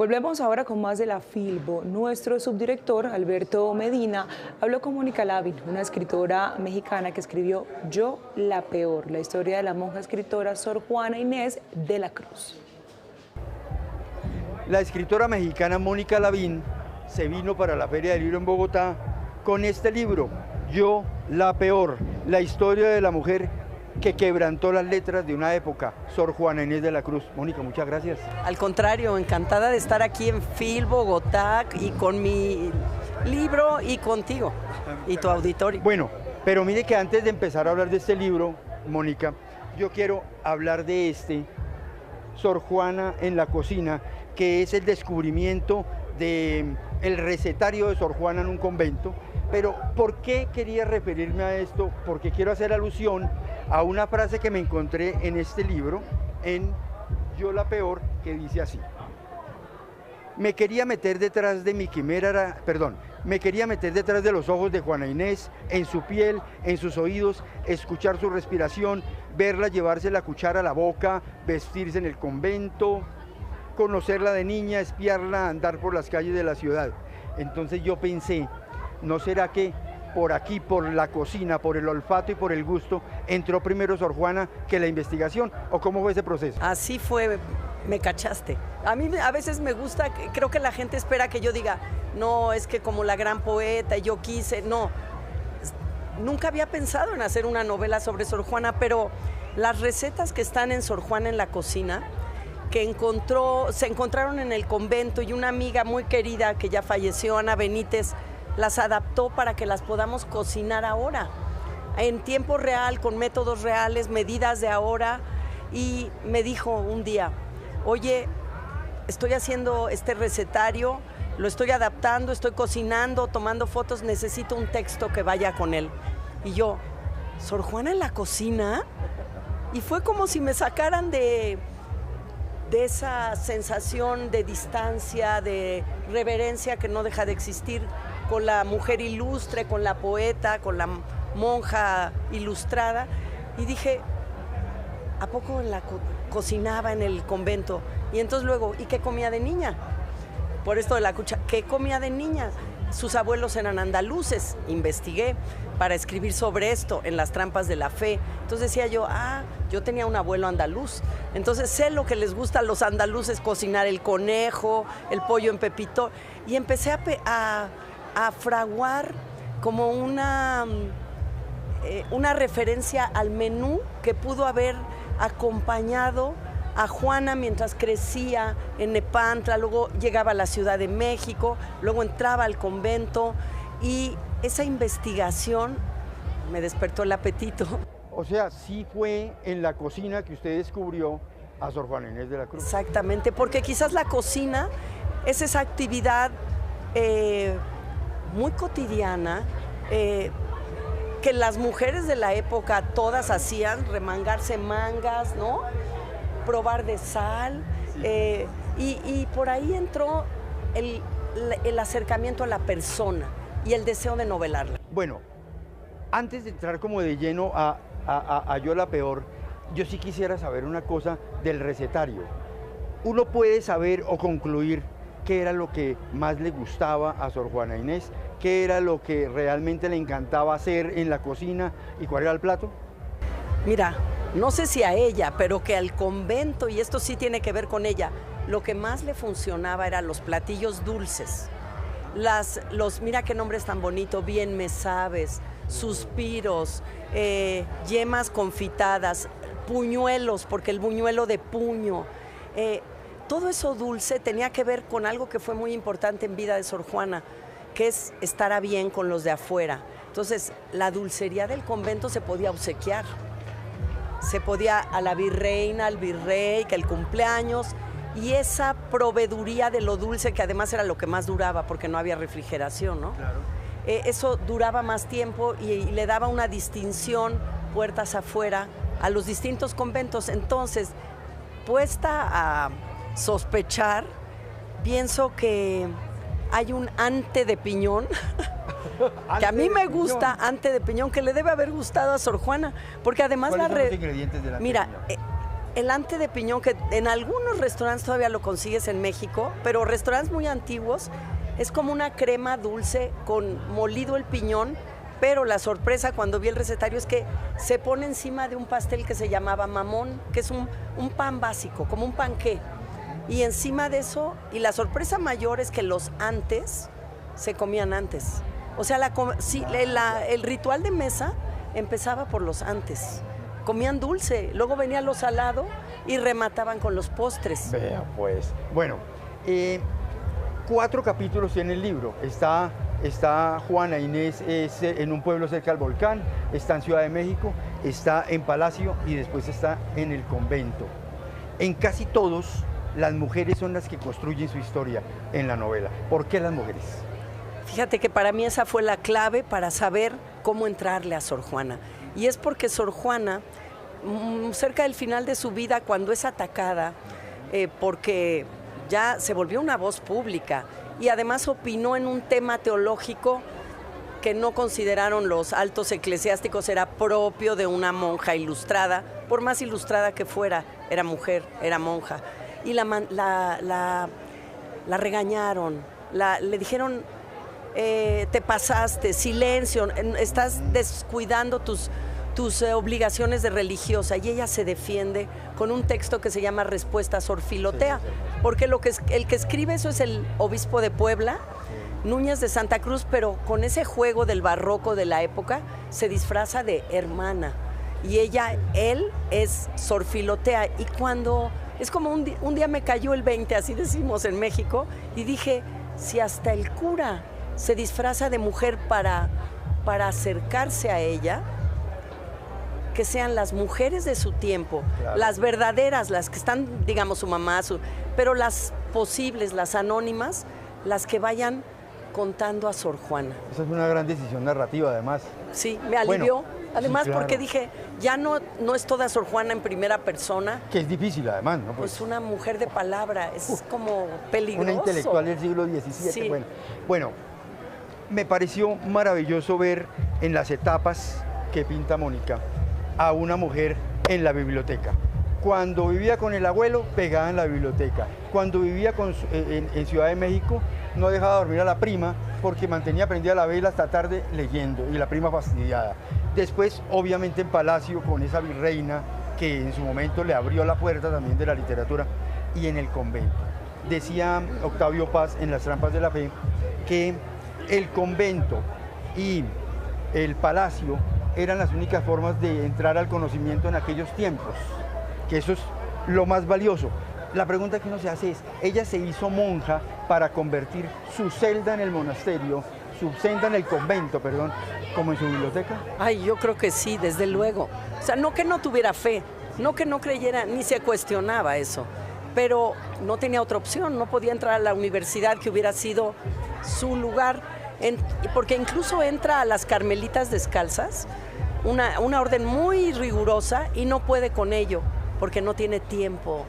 Volvemos ahora con más de la Filbo. Nuestro subdirector, Alberto Medina, habló con Mónica Lavín, una escritora mexicana que escribió Yo, la peor, la historia de la monja escritora Sor Juana Inés de la Cruz. La escritora mexicana Mónica Lavín se vino para la Feria del Libro en Bogotá con este libro, Yo, la peor, la historia de la mujer que quebrantó las letras de una época, Sor Juana Inés de la Cruz. Mónica, muchas gracias. Al contrario, encantada de estar aquí en FIL Bogotá y con mi libro y contigo y tu auditorio. Bueno, pero mire que antes de empezar a hablar de este libro, Mónica, yo quiero hablar de Sor Juana en la cocina, que es el descubrimiento del recetario de Sor Juana en un convento. Pero ¿por qué quería referirme a esto? Porque quiero hacer alusión a una frase que me encontré en este libro, en Yo la peor, que dice así: me quería meter detrás de mi quimera, me quería meter detrás de los ojos de Juana Inés, en su piel, en sus oídos, escuchar su respiración, verla llevarse la cuchara a la boca, vestirse en el convento, conocerla de niña, espiarla, andar por las calles de la ciudad. Entonces yo pensé, ¿no será que por aquí, por la cocina, por el olfato y por el gusto, entró primero Sor Juana que la investigación? ¿O cómo fue ese proceso? Así fue, me cachaste. A mí a veces me gusta, creo que la gente espera que yo diga, no, es que como la gran poeta, yo quise, no. Nunca había pensado en hacer una novela sobre Sor Juana, pero las recetas que están en Sor Juana en la cocina, que se encontraron en el convento, y una amiga muy querida que ya falleció, Ana Benítez, las adaptó para que las podamos cocinar ahora, en tiempo real, con métodos reales, medidas de ahora. Y me dijo un día, oye, estoy haciendo este recetario, lo estoy adaptando, estoy cocinando, tomando fotos, necesito un texto que vaya con él. Y yo, ¿Sor Juana en la cocina? Y fue como si me sacaran de esa sensación de distancia, de reverencia que no deja de existir con la mujer ilustre, con la poeta, con la monja ilustrada. Y dije, ¿a poco cocinaba en el convento? Y entonces luego, ¿y qué comía de niña? Por esto de la cuchara, ¿qué comía de niña? Sus abuelos eran andaluces, investigué para escribir sobre esto en Las trampas de la fe. Entonces decía yo, yo tenía un abuelo andaluz, entonces sé lo que les gusta a los andaluces, cocinar el conejo, el pollo en pepito, y empecé a fraguar como una referencia al menú que pudo haber acompañado a Juana mientras crecía en Nepantla, luego llegaba a la Ciudad de México, luego entraba al convento, y esa investigación me despertó el apetito. O sea, sí fue en la cocina que usted descubrió a Sor Juana Inés de la Cruz. Exactamente, porque quizás la cocina es esa actividad muy cotidiana que las mujeres de la época todas hacían, remangarse mangas, ¿no? Probar de sal, sí. Y por ahí entró el acercamiento a la persona y el deseo de novelarla. Bueno, antes de entrar como de lleno a Yo la peor, yo sí quisiera saber una cosa del recetario. Uno puede saber o concluir qué era lo que más le gustaba a Sor Juana Inés, qué era lo que realmente le encantaba hacer en la cocina y cuál era el plato. Mira, no sé si a ella, pero que al convento, y esto sí tiene que ver con ella, lo que más le funcionaba eran los platillos dulces. Mira qué nombres tan bonito, bien me sabes, suspiros, yemas confitadas, puñuelos, porque el buñuelo de puño. Todo eso dulce tenía que ver con algo que fue muy importante en vida de Sor Juana, que es estar a bien con los de afuera. Entonces, la dulcería del convento se podía obsequiar. Se podía a la virreina, al virrey, que el cumpleaños, y esa proveeduría de lo dulce, que además era lo que más duraba porque no había refrigeración, ¿no? Claro. Eso duraba más tiempo y le daba una distinción, puertas afuera, a los distintos conventos. Entonces, puesta a sospechar, pienso que hay un ante de piñón que a mí me gusta, ante de piñón, que le debe haber gustado a Sor Juana, porque además ¿cuáles son los ingredientes de la mira, el ante de piñón, que en algunos restaurantes todavía lo consigues en México, pero restaurantes muy antiguos, es como una crema dulce con molido el piñón, pero la sorpresa cuando vi el recetario es que se pone encima de un pastel que se llamaba mamón, que es un pan básico, como un panqué. Y encima de eso, y la sorpresa mayor es que los antes se comían antes. O sea, el ritual de mesa empezaba por los antes. Comían dulce, luego venía lo salado y remataban con los postres. Vea pues. Bueno, 4 capítulos tiene el libro. Está Juana Inés en un pueblo cerca del volcán, está en Ciudad de México, está en Palacio y después está en el convento. En casi todos, las mujeres son las que construyen su historia en la novela. ¿Por qué las mujeres? Fíjate que para mí esa fue la clave para saber cómo entrarle a Sor Juana. Y es porque Sor Juana, cerca del final de su vida, cuando es atacada, porque ya se volvió una voz pública y además opinó en un tema teológico que no consideraron los altos eclesiásticos era propio de una monja ilustrada, por más ilustrada que fuera, era mujer, era monja. Y la regañaron, le dijeron, te pasaste, silencio, estás descuidando tus obligaciones de religiosa, y ella se defiende con un texto que se llama Respuesta a Sor Filotea, porque el que escribe eso es el obispo de Puebla, Núñez de Santa Cruz, pero con ese juego del barroco de la época se disfraza de hermana, y él es Sor Filotea, y cuando es como un día me cayó el 20, así decimos en México, y dije, si hasta el cura se disfraza de mujer para acercarse a ella, que sean las mujeres de su tiempo, claro, las verdaderas, las que están, digamos, su mamá, pero las posibles, las anónimas, las que vayan contando a Sor Juana. Esa es una gran decisión narrativa, además. Sí, me alivió. Bueno, además, sí, claro, porque dije, ya no es toda Sor Juana en primera persona. Que es difícil, además, ¿no? Pues una mujer de palabra, es como peligroso. Una intelectual del siglo XVII. Sí. Bueno, me pareció maravilloso ver en las etapas que pinta Mónica a una mujer en la biblioteca. Cuando vivía con el abuelo, pegada en la biblioteca. Cuando vivía en Ciudad de México, no dejaba dormir a la prima porque mantenía prendida la vela hasta tarde leyendo, y la prima fastidiada. Después, obviamente, en Palacio, con esa virreina que en su momento le abrió la puerta también de la literatura, y en el convento. Decía Octavio Paz en Las Trampas de la Fe que el convento y el palacio eran las únicas formas de entrar al conocimiento en aquellos tiempos, que eso es lo más valioso. La pregunta que uno se hace es, ella se hizo monja para convertir su celda en el monasterio, su celda en el convento, perdón, como en su biblioteca. Ay, yo creo que sí, desde luego. O sea, no que no tuviera fe, no que no creyera, ni se cuestionaba eso, pero no tenía otra opción, no podía entrar a la universidad, que hubiera sido su lugar, porque incluso entra a las Carmelitas Descalzas, una orden muy rigurosa, y no puede con ello, porque no tiene tiempo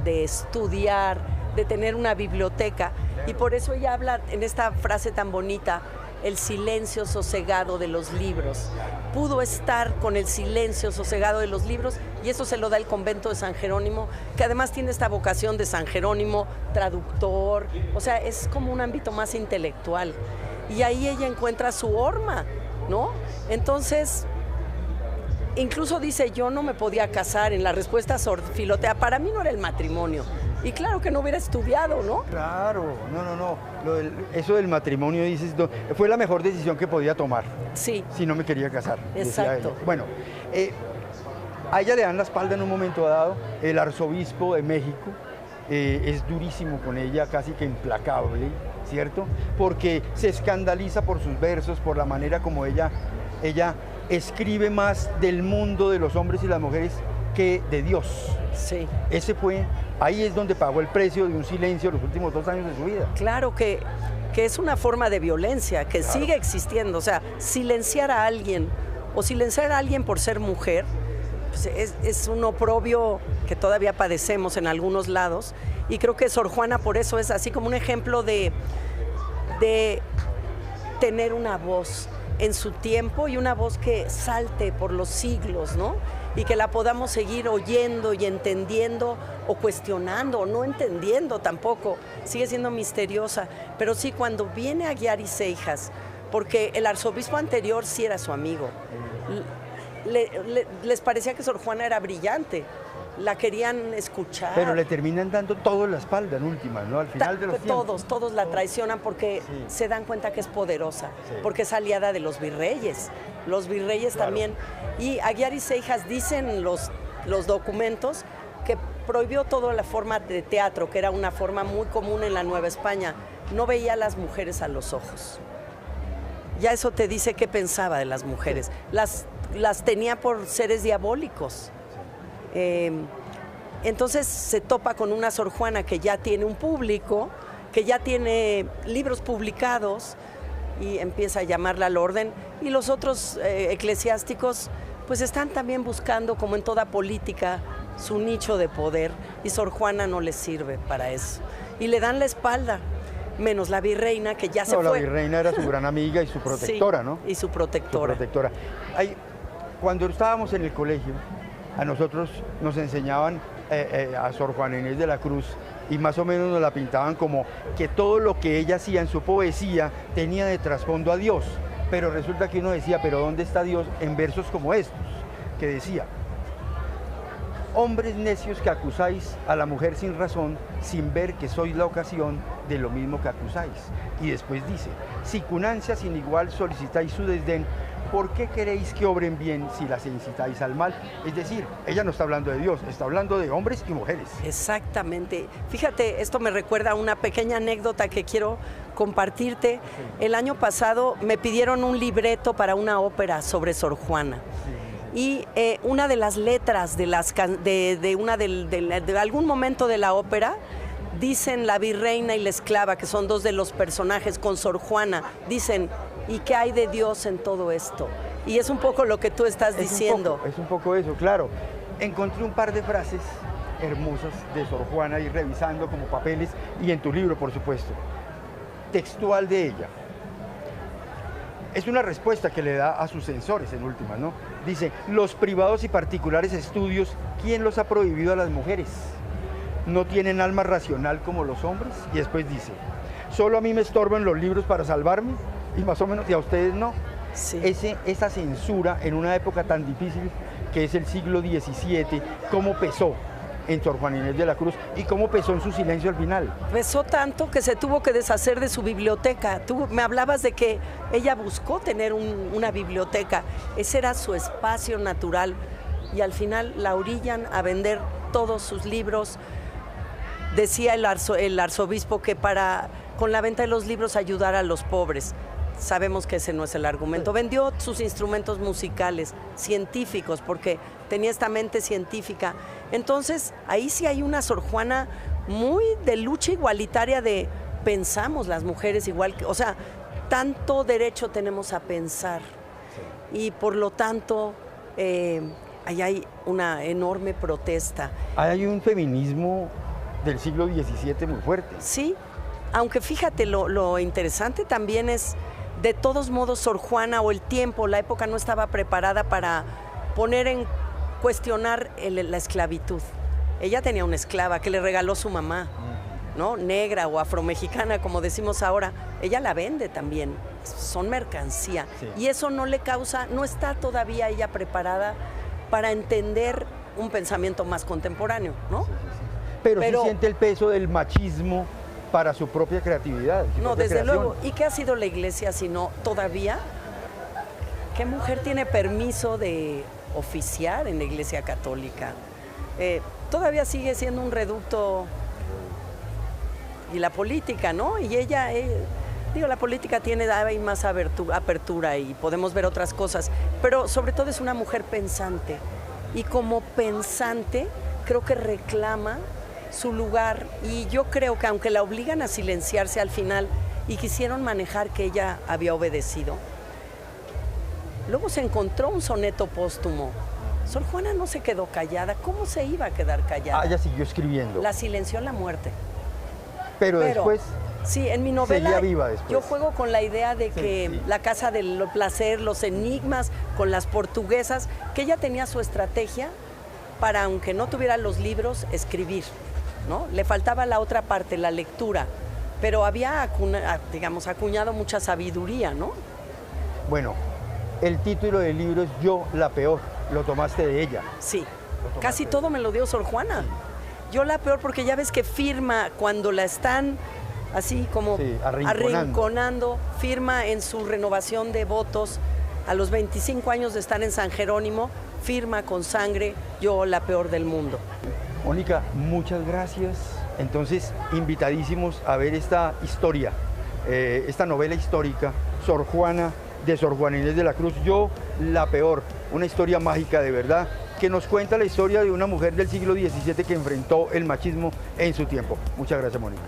de estudiar, de tener una biblioteca, y por eso ella habla en esta frase tan bonita, el silencio sosegado de los libros. Pudo estar con el silencio sosegado de los libros, y eso se lo da el convento de San Jerónimo, que además tiene esta vocación de San Jerónimo, traductor, o sea, es como un ámbito más intelectual, y ahí ella encuentra su horma, ¿no? Entonces, incluso dice, yo no me podía casar, en la respuesta a Sor Filotea, para mí no era el matrimonio. Y claro que no hubiera estudiado, ¿no? Claro, no. Eso del matrimonio, dices, fue la mejor decisión que podía tomar. Sí. Si no me quería casar. Exacto. Bueno, a ella le dan la espalda en un momento dado, el arzobispo de México es durísimo con ella, casi que implacable, ¿cierto? Porque se escandaliza por sus versos, por la manera como ella escribe más del mundo de los hombres y las mujeres que de Dios. Sí. Ahí es donde pagó el precio de un silencio los últimos 2 años de su vida. Claro que es una forma de violencia que claro, sigue existiendo. O sea, silenciar a alguien o silenciar a alguien por ser mujer, pues es un oprobio que todavía padecemos en algunos lados, y creo que Sor Juana por eso es así como un ejemplo de tener una voz en su tiempo y una voz que salte por los siglos, ¿no? Y que la podamos seguir oyendo y entendiendo o cuestionando o no entendiendo tampoco. Sigue siendo misteriosa. Pero sí, cuando viene Aguiar y Seijas, porque el arzobispo anterior sí era su amigo, les parecía que Sor Juana era brillante. La querían escuchar. Pero le terminan dando todo la espalda en últimas, ¿no? Al final de los tiempos. Todos la traicionan porque se dan cuenta que es poderosa, porque es aliada de los virreyes. Los virreyes también. Y Aguiar y Seijas dicen los documentos que prohibió toda la forma de teatro, que era una forma muy común en la Nueva España. No veía a las mujeres a los ojos. Ya eso te dice qué pensaba de las mujeres. Las tenía por seres diabólicos. Entonces se topa con una Sor Juana que ya tiene un público, que ya tiene libros publicados y empieza a llamarla al orden. Y los otros eclesiásticos pues están también buscando, como en toda política, su nicho de poder, y Sor Juana no les sirve para eso. Y le dan la espalda, menos la virreina, que ya se fue. La virreina era su gran amiga y su protectora, sí, ¿no? Y su protectora. Cuando estábamos en el colegio, a nosotros nos enseñaban a Sor Juana Inés de la Cruz y más o menos nos la pintaban como que todo lo que ella hacía en su poesía tenía de trasfondo a Dios. Pero resulta que uno decía, ¿pero dónde está Dios? En versos como estos, que decía: hombres necios que acusáis a la mujer sin razón, sin ver que sois la ocasión de lo mismo que acusáis. Y después dice: si con ansia sin igual solicitáis su desdén, ¿por qué queréis que obren bien si las incitáis al mal? Es decir, ella no está hablando de Dios, está hablando de hombres y mujeres. Exactamente. Fíjate, esto me recuerda a una pequeña anécdota que quiero compartirte. Sí. El año pasado me pidieron un libreto para una ópera sobre Sor Juana. Sí. Y una de las letras de algún momento de la ópera, dicen la virreina y la esclava, que son dos de los personajes con Sor Juana, dicen: ¿y qué hay de Dios en todo esto? Y es un poco lo que tú estás diciendo. Es un poco eso, claro. Encontré un par de frases hermosas de Sor Juana y revisando como papeles, y en tu libro, por supuesto. Textual de ella. Es una respuesta que le da a sus censores en última, ¿no? Dice: los privados y particulares estudios, ¿quién los ha prohibido a las mujeres? ¿No tienen alma racional como los hombres? Y después dice: ¿solo a mí me estorban los libros para salvarme? Y más o menos, y a ustedes no. Sí. Esa censura en una época tan difícil que es el siglo XVII, ¿cómo pesó en Sor Juana Inés de la Cruz y cómo pesó en su silencio al final? Pesó tanto que se tuvo que deshacer de su biblioteca. Tú me hablabas de que ella buscó tener una biblioteca. Ese era su espacio natural y al final la orillan a vender todos sus libros. Decía el arzobispo que con la venta de los libros ayudar a los pobres. Sabemos que ese no es el argumento. Vendió sus instrumentos musicales, científicos, porque tenía esta mente científica. Entonces, ahí sí hay una Sor Juana muy de lucha igualitaria, de pensamos las mujeres igual que, o sea, tanto derecho tenemos a pensar. Y por lo tanto, ahí hay una enorme protesta. Hay un feminismo del siglo XVII muy fuerte. Sí, aunque fíjate, lo interesante también es, de todos modos, Sor Juana o el tiempo, la época no estaba preparada para poner en cuestionar la esclavitud. Ella tenía una esclava que le regaló su mamá, ¿no? Negra o afromexicana, como decimos ahora. Ella la vende también, son mercancía. Sí. Y eso no le causa, no está todavía ella preparada para entender un pensamiento más contemporáneo, ¿no? Sí. Pero sí siente el peso del machismo para su propia creatividad. No, desde luego. ¿Y qué ha sido la Iglesia si no todavía? ¿Qué mujer tiene permiso de oficiar en la Iglesia Católica? Todavía sigue siendo un reducto. Y la política, ¿no? Y ella, la política tiene más apertura y podemos ver otras cosas, pero sobre todo es una mujer pensante. Y como pensante, creo que reclama su lugar, y yo creo que aunque la obligan a silenciarse al final y quisieron manejar que ella había obedecido, luego se encontró un soneto póstumo. Sor Juana no se quedó callada. ¿Cómo se iba a quedar callada? Ella siguió escribiendo. La silenció la muerte. Pero después Sí, en mi novela seguía viva después. yo juego con la idea de que sí. la casa del placer, los enigmas con las portuguesas, que ella tenía su estrategia para, aunque no tuviera los libros, escribir, ¿no? Le faltaba la otra parte, la lectura, pero había, acuñado mucha sabiduría, ¿no? Bueno, el título del libro es Yo, la peor. Lo tomaste de ella. Sí, casi todo me lo dio Sor Juana. Yo la peor, porque ya ves que firma cuando la están así como Sí, arrinconando, firma en su renovación de votos a los 25 años de estar en San Jerónimo, firma con sangre, yo la peor del mundo. Mónica, muchas gracias. Entonces, invitadísimos a ver esta historia, esta novela histórica, Sor Juana, de Sor Juana Inés de la Cruz, Yo, la peor, una historia mágica de verdad, que nos cuenta la historia de una mujer del siglo XVII que enfrentó el machismo en su tiempo. Muchas gracias, Mónica.